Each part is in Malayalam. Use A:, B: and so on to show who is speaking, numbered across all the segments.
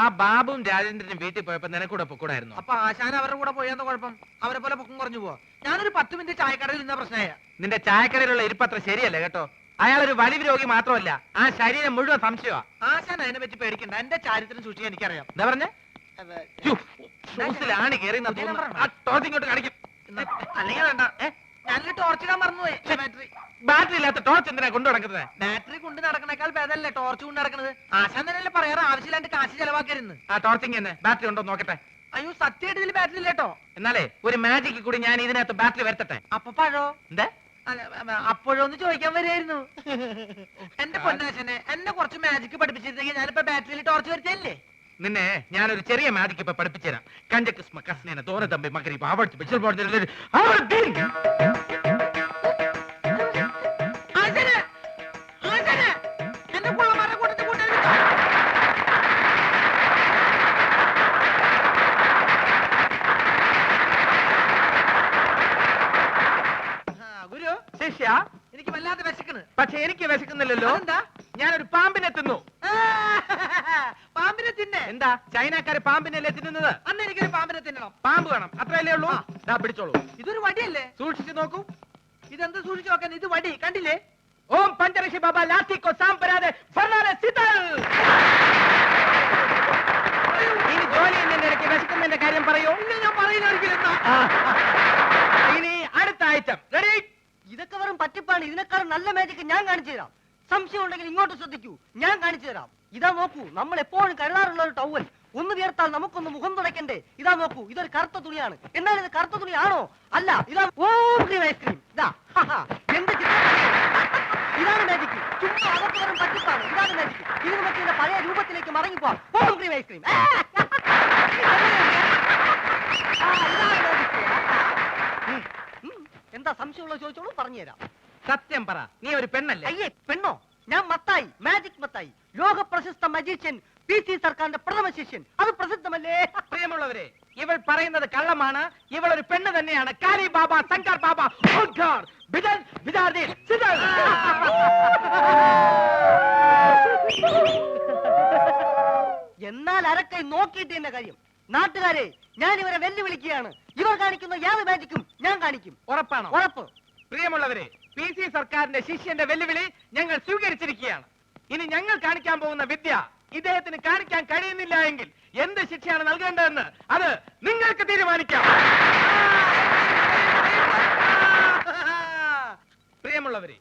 A: ആ ബാബുവും രാജേന്ദ്രനും വീട്ടിൽ പോയപ്പോ നിനക്കൂടെ പൊക്കൂടായിരുന്നു.
B: അപ്പൊ ആശാൻ അവരുടെ കൂടെ പോയെന്ന കുഴപ്പം? അവരെ പോലെ പൊക്കം കുറഞ്ഞു പോവാ. ഞാനൊരു 10 മിനിറ്റ് ചായക്കടയിൽ നിന്ന പ്രശ്നമായ.
A: നിന്റെ ചായക്കടയിലുള്ള ഇരിപ്പത്ര ശരിയല്ല കേട്ടോ. അയാളൊരു വലിവ് രോഗി മാത്രമല്ല, ആ ശരീരം മുഴുവൻ സംശയമാ.
B: ആശാൻ അതിനെ പറ്റി പേടിക്കണ്ട, എന്റെ ചാരിത്രം സൂക്ഷിക്കാൻ എനിക്കറിയാം.
A: എന്താ പറഞ്ഞേ? ഷൂസിലാണ് ഇങ്ങോട്ട് കാണിക്കും.
B: അല്ലെങ്കിൽ വേണ്ട, ഞാനൊരു ടോർച്ചിടാൻ മറന്നുപോയി. ബാറ്ററി
A: ബാറ്ററി ഇല്ലാത്ത ടോർച്ച് എന്തിനാ കൊണ്ടു നടക്കുന്നത്?
B: ബാറ്ററി കൊണ്ട് നടക്കണേക്കാൾ ഭേദമല്ലേ ടോർച്ച് കൊണ്ട് നടക്കുന്നത്? ആശാൻ തന്നെയല്ലേ പറയാറ് ആവശ്യമില്ലാണ്ട് കാശ് ചെലവാക്കരുന്ന്.
A: ആ ടോർച്ചിങ് തന്നെ ബാറ്ററി ഉണ്ടോ നോക്കട്ടെ.
B: അയ്യോ സത്യമായിട്ട് ഇതിൽ ബാറ്ററി ഇല്ലേട്ടോ.
A: എന്നാലേ ഒരു മാജിക്ക് കൂടി ഞാൻ ഇതിനകത്ത് ബാറ്ററി വരുത്തട്ടെ.
B: അപ്പൊ പഴോ?
A: എന്താ
B: അപ്പോഴൊന്ന് ചോദിക്കാൻ വരികയായിരുന്നു. എന്റെ പൊന്നാശനെ, എന്നെ കുറച്ച് മാജിക് പഠിപ്പിച്ചിരുന്നെങ്കിൽ ഞാനിപ്പോ ബാറ്ററിയിൽ ടോർച്ച് വരുത്തല്ലേ.
A: നിന്നെ ഞാനൊരു ചെറിയ മാജിക് ഇപ്പൊ പഠിപ്പിച്ചുതരാം. കഞ്ചക്കിസ്മ കസ്നേന തോന തമ്പി മകരി പാവട്ട് ബിച്ചൽ പോർഡിൽ
B: ഗുരു
A: ശിഷ്യ,
B: എനിക്ക് വല്ലാതെ വിശക്കണ്.
A: പക്ഷെ എനിക്ക് വിശക്കുന്നില്ലല്ലോ.
B: എന്താ?
A: ഞാനൊരു പാമ്പിനെ തിന്നു.
B: പാമ്പിനെ തിന്നെ?
A: എന്താ ചൈനക്കാര് പാമ്പിനല്ലേ തിന്നുന്നത്?
B: അന്ന് എനിക്കൊരു പാമ്പിനെ തിന്നണം.
A: പാമ്പ് വേണം, അത്രയല്ലേ ഉള്ളൂ. പിടിച്ചോളൂ.
B: ഇതൊരു വടിയല്ലേ?
A: സൂക്ഷിച്ചു നോക്കൂ.
B: ഇതെന്ത് സൂക്ഷിച്ചു നോക്കാൻ? ഇത് വടി കണ്ടില്ലേ?
A: ഓം പഞ്ചരക്ഷി ബാബ ലാത്തി കോ സാംപരാതെ ഫർനാലെ സിതൽ. ഇനി ജോലി ചെയ്യുന്നതിന്റെ ഇടയ്ക്ക് വിശക്കുന്നതിന്റെ കാര്യം പറയൂ.
B: ഞാൻ പറയുന്ന ഒരിക്കലും.
A: ഇനി അടുത്ത ഐറ്റം റെഡി.
C: ഇതൊക്കെ വെറും പറ്റിപ്പാണ്. ഇതിനേക്കാളും നല്ല മാജിക് ഞാൻ കാണിച്ചു തരാം. സംശയം ഉണ്ടെങ്കിൽ ഇങ്ങോട്ട് ശ്രദ്ധിക്കൂ, ഞാൻ കാണിച്ചു തരാം. ഇതാ നോക്കൂ, നമ്മൾ എപ്പോഴും കരുതാറുള്ള ഒരു ടവൽ. ഒന്ന് വിയർത്താൽ നമുക്കൊന്ന് മുഖം തുടയ്ക്കണ്ടേ? ഇതാ നോക്കൂ, ഇതൊരു കറുത്ത തുണിയാണ്. എന്നാൽ ഇത് കറുത്ത തുണിയാണോ? അല്ല, ഇതാ ഓം ക്രീം ഐസ്ക്രീം. ഇതാ എന്ത് ചിത്രം! ഇതാണ് മാജിക്. ചുമ്മാ അതൊക്കെ വെറും പറ്റിപ്പാണ്. ഇതാണ് മാജിക്. ഇത് നമുക്ക് ഇതിന്റെ പഴയ രൂപത്തിലേക്ക് മടങ്ങിപ്പോവാം. ഓം ക്രീം ഐസ്ക്രീം. എന്താ സംശയമുള്ള ചോദിച്ചോളൂ, പറഞ്ഞുതരാം.
A: സത്യം പറ, നീ ഒരു പെണ്ണല്ലേ?
C: അയ്യേ, പെണ്ണോ? ഞാൻ മത്തായി, മാജിക് മത്തായി, ലോക പ്രശസ്ത മജീഷ്യൻ, PC സർക്കാരിന്റെ പ്രഥമ ശിഷ്യൻ. അത് പ്രസിദ്ധമല്ലേ?
A: പ്രിയമുള്ളവരെ, ഇവൾ പറയുന്നത് കള്ളമാണ്. ഇവൾ ഒരു പെണ്ണ് തന്നെയാണ്. കാലി ബാബ, ശങ്കർ ബാബ,
C: എന്നാൽ അരക്കൈ നോക്കിയിട്ട് എന്ന കാര്യം. നാട്ടുകാരെ, ഞാൻ ഇവരെ വെല്ലുവിളിക്കുകയാണ്. ഇവർ കാണിക്കുന്ന യാതൊരു മാജിക്കും ഞാൻ കാണിക്കും.
A: ഉറപ്പാണോ?
C: ഉറപ്പ്.
A: പ്രിയമുള്ളവരെ, PC സർക്കാരിന്റെ ശിഷ്യന്റെ വെല്ലുവിളി ഞങ്ങൾ സ്വീകരിച്ചിരിക്കുകയാണ്. ഇനി ഞങ്ങൾ കാണിക്കാൻ പോകുന്ന വിദ്യ ഇദ്ദേഹത്തിന് കാണിക്കാൻ കഴിയുന്നില്ല എങ്കിൽ എന്ത് ശിക്ഷയാണ് നൽകേണ്ടതെന്ന് അത് നിങ്ങൾക്ക് തീരുമാനിക്കാം. പ്രിയമുള്ളവരെ,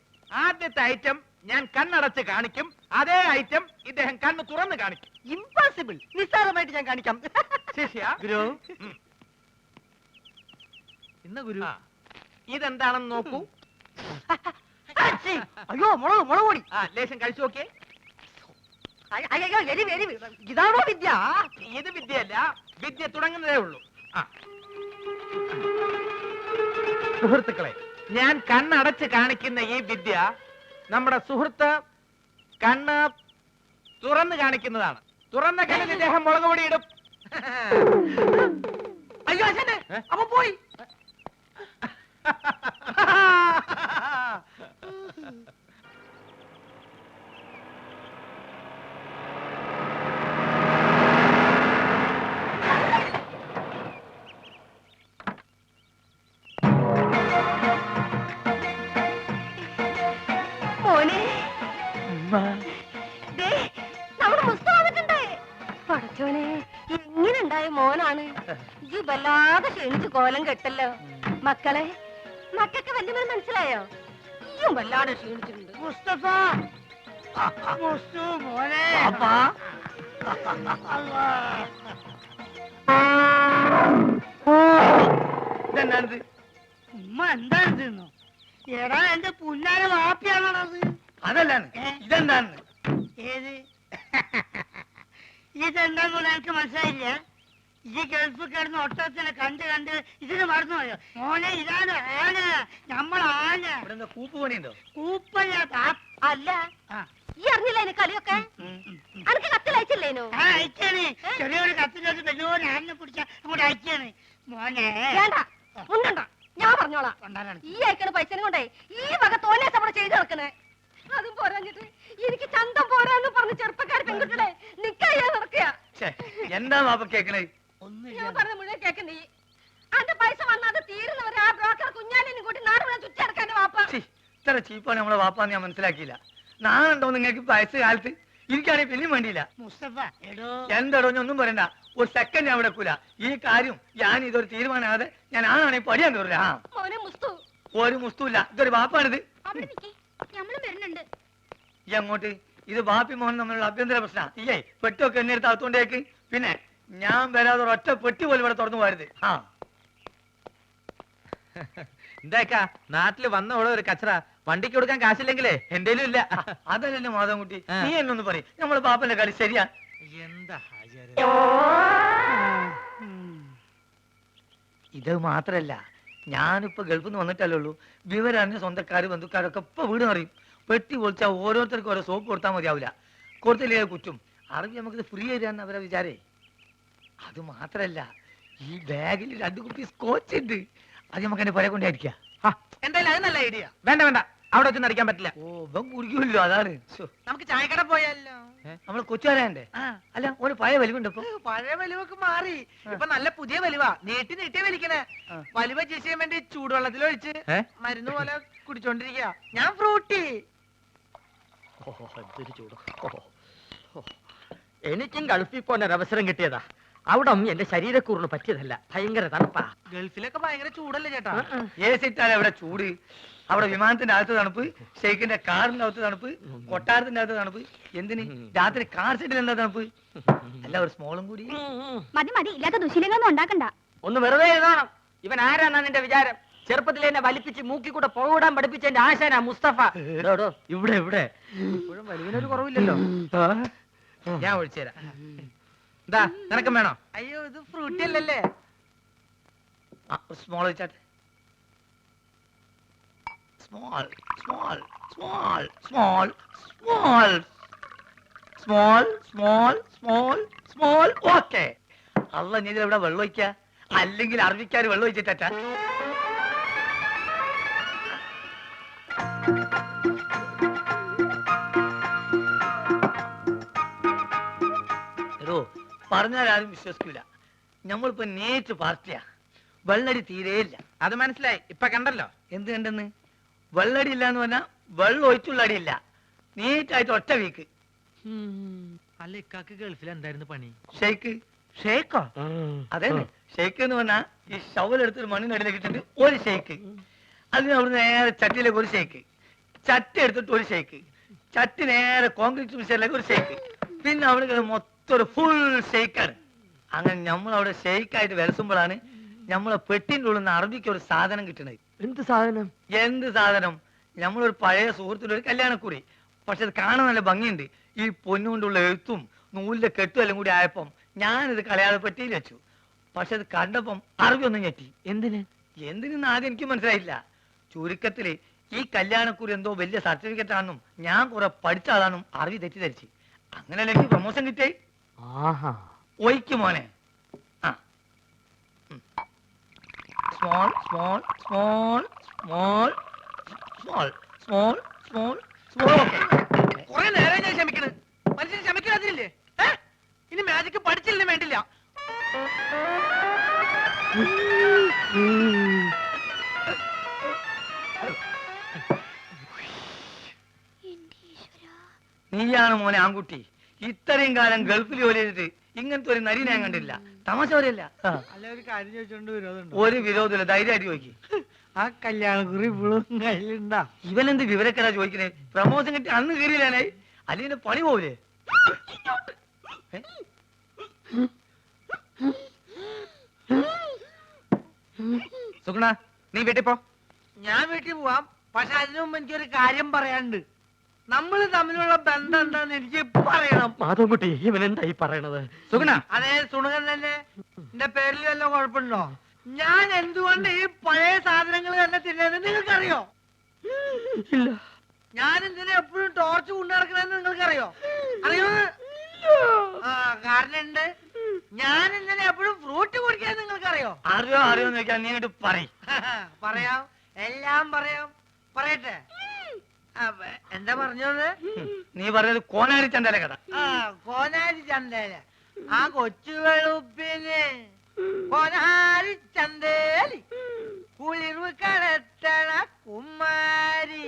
A: ആദ്യത്തെ ഐറ്റം ഞാൻ കണ്ണടച്ച് കാണിക്കും. അതേ ഐറ്റം ഇദ്ദേഹം കണ്ണ് തുറന്ന് കാണിക്കും.
C: ഇംപോസിബിൾ. നിസ്സാരമായിട്ട് ഞാൻ കാണിക്കാം.
A: ശിഷ്യ,
B: ഗുരു ഇന്ന് ഗുരു
A: ഇതെന്താണെന്ന് നോക്കൂ.
C: അയ്യോ, മുളക് പൊടി.
A: ലേശം കഴിച്ചു നോക്കിയേ.
C: അയ്യോ, ഇതാണോ വിദ്യ?
A: ഇത് വിദ്യയല്ല, വിദ്യ തുടങ്ങുന്നതേ ഉള്ളൂ. സുഹൃത്തുക്കളെ, ഞാൻ കണ്ണടച്ച് കാണിക്കുന്ന ഈ വിദ്യ നമ്മുടെ സുഹൃത്ത് കണ്ണ് തുറന്ന് കാണിക്കുന്നതാണ്. തുറന്ന കണ്ണിൽ ഇദ്ദേഹം മുളക് പൊടി ഇടും.
B: അയ്യോ അച്ഛനെ, അപ്പൊ പോയി.
D: പടച്ചോനെ, എങ്ങനെണ്ടായ മോനാണ്? ഈ വല്ലാതെ ക്ഷണിച്ചു കോലം കെട്ടല്ലോ. മക്കളെ, മക്കൾക്ക് വല്യമ്മ മനസ്സിലായോ? ഈയും വല്ലാതെ ക്ഷീണിച്ചിട്ടുണ്ട്.
C: മുസ്തഫ, മോനെ.
A: ഇതെന്താണിത്?
C: ഉമ്മ എന്താണെന്നോ? എടാ, എന്റെ പുന്നാര വാപ്പിയാണത്.
A: അതല്ലാണ്, ഇതെന്താണ്?
C: ഏത്? ഇതെന്താന്ന് എനിക്ക് മനസ്സിലായില്ല. ഈ ഗൾഫ് കിടന്ന് ഒട്ടത്തിനെ കണ്ട് ഇതിന് മറന്നുപോയോ? മോനെ, ഇതാണ് ആന. നമ്മളാന.
A: ഇവിടെ കൂപ്പ് പണിയുണ്ടോ?
C: കൂപ്പല്ല.
D: അല്ല, ഈ അറിഞ്ഞില്ല അതിന് കളിയൊക്കെ? അനക്ക് കത്തിലയച്ചില്ലേനോ?
C: അയച്ചാണ്. ചെറിയൊരു കത്തിലോട്ട് വലിയൊരു ആനിനെ പിടിച്ച അങ്ങോട്ട് അയച്ചാണ്. മോനെ
D: വേണ്ട, ഉണ്ടണ്ട, ഞാൻ പറഞ്ഞോളാം. ഈ അയക്കണ പൈസനെ കൊണ്ടേ ഈ വക തോന്നേസ് അവിടെ ചെയ്ത് നടക്കണേ. അതും പോരാഞ്ഞിട്ട് എനിക്ക് ചന്തം പോരാന്ന് പറഞ്ഞ് ചെറുപ്പക്കാർ പെൺകുട്ടികളെ നിക്കാ നടക്കുക.
E: എന്താ വാപ്പ കേക്കണേ?
D: ഞാൻ പറഞ്ഞ മുഴുവൻ കേക്ക് നീ അന്റെ പൈസ വന്നത് തീരുന്നവരെ ആ ബ്രോക്കർ കുഞ്ഞാലിനും കൂട്ടി നാട് മുഴുവൻ ചുറ്റടക്കാൻ വാപ്പ.
E: ഇത്ര ചീപ്പാണ് നമ്മളെ വാപ്പാന്ന് ഞാൻ മനസ്സിലാക്കിയില്ല. നാളുണ്ടോ നിങ്ങൾക്ക് വയസ്സ് കാലത്ത്? എനിക്കാണെങ്കിൽ പിന്നെയും വേണ്ടിയില്ല.
C: മുസ്തഫ എടോ
E: എന്തടോ ഒന്നും പറയണ്ട, ഒരു സെക്കൻഡ് ഞാൻ വിടക്കൂല. ഈ കാര്യം ഞാൻ ഇതൊരു തീരുമാനമാകാതെ ഞാൻ ആണാണെങ്കിൽ പടിയാൻ കയറില്ല. ആ
D: മോനെ മുസ്തു
E: ഒരു മുസ്തുല്ല, ഇതൊരു വാപ്പാണിത്.
D: അവിടെ നിൽക്കി നമ്മളും വരുന്നുണ്ട്.
E: ഈ അങ്ങോട്ട് ഇത് ബാപ്പി മോഹൻ തമ്മിലുള്ള അഭ്യന്തര പ്രശ്നം. ഇല്ലേ പെട്ടൊക്കെ എന്നെ എടുത്ത് അകത്തോണ്ടേക്ക്. പിന്നെ ഞാൻ വരാതെ ഒറ്റ പെട്ടി പോലും ഇവിടെ തുറന്നു പോരുത്. ആ
A: എന്താക്കാ നാട്ടില് വന്ന ഉള്ള ഒരു കച്ചറ വണ്ടിക്ക് കൊടുക്കാൻ കാശില്ലെങ്കിലേ എന്തേലും ഇല്ല.
E: അതല്ലേ മാധവൻകുട്ടി, നീ എന്നൊന്ന് പറയും. നമ്മളെ ബാപ്പന്റെ കളി ശരിയാ?
B: എന്താ
E: ഇത് മാത്രല്ല, ഞാനിപ്പോ ഗൾഫിൽ നിന്ന് വന്നിട്ടല്ലേ ഉള്ളൂ. വിവരറിഞ്ഞ സ്വന്തക്കാര് ബന്ധുക്കാരൊക്കെ ഇപ്പൊ വീട് അറിയും. പെട്ടി പൊളിച്ചാൽ ഓരോരുത്തർക്കും ഓരോ സോപ്പ് കൊടുത്താൽ മതിയാവില്ല. കൊടുത്തില്ലേ കുറ്റും. അറിവ് നമുക്കിത് ഫ്രീ തരാന്ന് അവരെ വിചാരേ. അത് മാത്രല്ല, ഈ ബാഗിൽ 2 കുപ്പി സ്കോച്ച് ഉണ്ട്. അത് നമുക്ക് എന്റെ പുര കൊണ്ടായിരിക്കാം.
B: എന്തായാലും അത് നല്ല ഐഡിയ.
A: വേണ്ട വേണ്ട, അവിടെ വെച്ചൊന്നും അടിക്കാൻ പറ്റില്ല.
E: ഓ ഇവൻ കുടിക്കുമല്ലോ, അതാണ്.
B: നമുക്ക് ചായക്കട പോയാലോ?
E: നമ്മള് കൊച്ചുകാരന്റെ അല്ല, ഒരു പഴയ വലിവുണ്ട് ഇപ്പൊ.
B: പഴയ വലിവൊക്കെ മാറി, ഇപ്പൊ നല്ല പുതിയ വലിവാ. നീട്ടി നീട്ടിയ വലിക്കണേ. വലിവ ചെയ്യാൻ വേണ്ടി ചൂടുവെള്ളത്തിൽ ഒഴിച്ച് മരുന്ന് പോലെ കുടിച്ചോണ്ടിരിക്കുക. ഞാൻ ഫ്രൂട്ടി.
C: എനിക്കും ഗൾഫിൽ പോകാൻ ഒരു അവസരം കിട്ടിയതാ. അവിടെ എന്റെ ശരീരക്കൂറിന് പറ്റിയതല്ല, ഭയങ്കര തണുപ്പാ.
B: ഗൾഫിലൊക്കെ ഭയങ്കര ചൂടല്ലേ ചേട്ടാ?
E: ഏസിട്ടാൽ അവിടെ ചൂട്, അവിടെ വിമാനത്തിന്റെ അകത്ത് തണുപ്പ്, ഷെയ്ഖിന്റെ കാറിന്റെ അകത്ത് തണുപ്പ്, കൊട്ടാരത്തിന്റെ അകത്ത് തണുപ്പ്. എന്തിന് രാത്രി കാർ സെറ്റിൽ എന്താ തണുപ്പ്? അല്ല ഒരു സ്മോളും കൂടി.
D: മതി മതി, ഇല്ലാത്ത ദുശീലങ്ങളൊന്നും ഉണ്ടാക്കണ്ട.
C: ഒന്ന് വെറുതെ എഴുതണം. ഇവൻ ആരാന്നാണ് എന്റെ വിചാരം? ചെറുപ്പത്തിൽ എന്നെ വലിപ്പിച്ച് മൂക്കി കൂടെ പോകൂടാൻ പഠിപ്പിച്ച എന്റെ ആശാനാ മുസ്തഫ. ഇവിടെ ഇവിടെ
B: ഇപ്പോഴും വലിവിനൊരു കുറവില്ലല്ലോ.
A: ഞാൻ ഒഴിച്ചുതരാം. എന്താ നിനക്കും വേണോ?
B: അയ്യോ, ഇത് ഫ്രൂട്ടി അല്ലല്ലേ?
E: സ്മോൾ വെച്ചാട്ടെ. Small small small small small small small small small. Okay. അല്ല നീ ഇവിടെ വെള്ളം ഒഴിക്ക, അല്ലെങ്കിൽ അറബിക്കാർ വെള്ളം ഒഴിച്ചിട്ടാ. പറഞ്ഞാൽ ആരും വിശ്വസിക്കില്ല. നമ്മളിപ്പോ നേരിട്ട് പാർട്ടിയാ. വെള്ളടി തീരെയില്ല.
A: അത് മനസ്സിലായി, ഇപ്പൊ കണ്ടല്ലോ.
E: എന്ത് കണ്ടെന്ന്? വെള്ളടി ഇല്ല എന്ന് പറഞ്ഞാൽ വെള്ളം ഒഴിച്ചുള്ള അടിയില്ല. നീറ്റായിട്ട് ഒറ്റ വീക്ക്.
B: അല്ല, ഇക്കാക്ക് ഗൾഫിൽ എന്തായിരുന്നു പണി?
E: ഷെയ്ക്ക്.
B: ഷേക്കോ?
E: അതെ, ഷെയ്ക്ക് എന്ന് പറഞ്ഞാൽ ഈ ഷവലെടുത്തൊരു മണ്ണിനടിയിലേക്ക് ഇട്ടിട്ട് ഒരു ഷെയ്ക്ക്. അതിന് അവിടെ നേരെ ചട്ടിയിലേക്ക് ഒരു ഷെയ്ക്ക്, ചട്ടി എടുത്തിട്ട് ഒരു ഷെയ്ക്ക്, ചട്ടി നേരെ കോൺക്രീറ്റ് മിക്സറിലേക്ക് ഒരു ഷെയ്ക്ക്, പിന്നെ അവിടെ മൊത്തം ഒരു ഫുൾ ഷെയ്ക്കാണ്. അങ്ങനെ നമ്മളവിടെ ഷെയ്ക്കായിട്ട് വിലസുമ്പോഴാണ് നമ്മളെ പെട്ടിൻ്റെ ഉള്ളിൽ നിന്ന് അറബിക്ക് ഒരു സാധനം കിട്ടണത്.
C: എന്ത് സാധനം?
E: എന്ത് സാധനം? നമ്മളൊരു പഴയ സുഹൃത്തിന്റെ ഒരു കല്യാണക്കുറി. പക്ഷെ അത് കാണാൻ നല്ല ഭംഗിയുണ്ട്. ഈ പൊന്നുകൊണ്ടുള്ള എഴുത്തും നൂലിന്റെ കെട്ടും എല്ലാം കൂടി ആയപ്പം ഞാനിത് കളയാതെ പെട്ടിയിൽ വെച്ചു. പക്ഷെ അത് കണ്ടപ്പം അറബി ഒന്നും ഞെട്ടി. എന്തിനെന്ന് ആദ്യം എനിക്ക് മനസ്സിലായില്ല. ചുരുക്കത്തില് ഈ കല്യാണക്കുറി എന്തോ വലിയ സർട്ടിഫിക്കറ്റ് ആണെന്നും ഞാൻ കുറെ പഠിച്ച ആളാണെന്നും അറബി തെറ്റിദ്ധരിച്ച്. അങ്ങനെയല്ല എനിക്ക് പ്രൊമോഷൻ കിട്ടേ. ഒയ്ക്ക് മോനെ. ആ small small small small small small small small.
B: കുറെ നേരം ഞാൻ ക്ഷമിക്കണ്. മനുഷ്യന് ക്ഷമിക്കാതില്ലേ? ഇനി മാജിക്ക് പഠിച്ചില്ലേ വേണ്ടില്ല.
E: നീയാണ് മോനെ ആൺകുട്ടി. ഇത്രയും കാലം ഗൾഫിൽ ജോലി ചെയ്തിട്ട് ഇങ്ങനത്തെ ഒരു നരി ഞാൻ കണ്ടില്ല. തമാശ പറയല്ല.
B: അല്ല, ഒരു കാര്യം ചോദിച്ചോണ്ട് വിരോധമുണ്ടോ?
E: ഒരു വിരോധമില്ല, ധൈര്യമായിട്ട് ചോദിക്കും.
B: ആ കല്യാണക്കുറി ഇപ്പോഴും കയ്യിലുണ്ടാ?
E: ഇവനെന്ത് വിവരക്കരാ ചോദിക്കണേ? പ്രമോഷൻ കിട്ടി അന്ന് കയറിയില്ലാനേ, അല്ലെങ്കിൽ പണി പോവില്ലേ?
A: സുഗുണ, നീ വീട്ടിൽ പോ.
B: ഞാൻ വീട്ടിൽ പോവാം. പക്ഷെ അതിനു മുമ്പ് എനിക്കൊരു കാര്യം പറയാനുണ്ട്. നമ്മൾ തമ്മിലുള്ള ബന്ധം എന്താന്ന് എനിക്ക് പറയണം.
C: മാധവൻകുട്ടി, ഇവൻ എന്തായി പറയണത്?
A: സുഗുണ,
B: അതെ, സുണകൻ തന്നെ. എന്റെ പേരിൽ വല്ല കുഴപ്പമുണ്ടോ? ഞാൻ എന്തുകൊണ്ട് ഈ പഴയ സാധനങ്ങൾ തന്നെ തിന്നത് നിങ്ങൾക്കറിയോ?
C: ഇല്ല.
B: ഞാൻ എന്തിനാ എപ്പോഴും ടോർച്ച് കൊണ്ടു നടക്കണെന്ന് നിങ്ങൾക്കറിയോ? അറിയോ? ആ, കാരണം ഉണ്ട്. ഞാൻ എന്തിനാ എപ്പോഴും ഫ്രൂട്ട് കുടിക്കാൻ നിങ്ങൾക്കറിയോ?
E: അറിയോ അറിയോന്ന് ചോദിക്കാൻ നീ അങ്ങോട്ട് പറയും.
B: പറയാം, എല്ലാം പറയാം. പറയട്ടെ? എന്താ പറഞ്ഞത്?
E: നീ പറഞ്ഞത് കോനാരി ചന്തല കഥ.
B: ആ, കോനാരി ചന്തയില് ആ കൊച്ചു വെളുപ്പിന് കൊനാരി ചന്തേലി കുളിർവ് കടത്തണ കുമാരി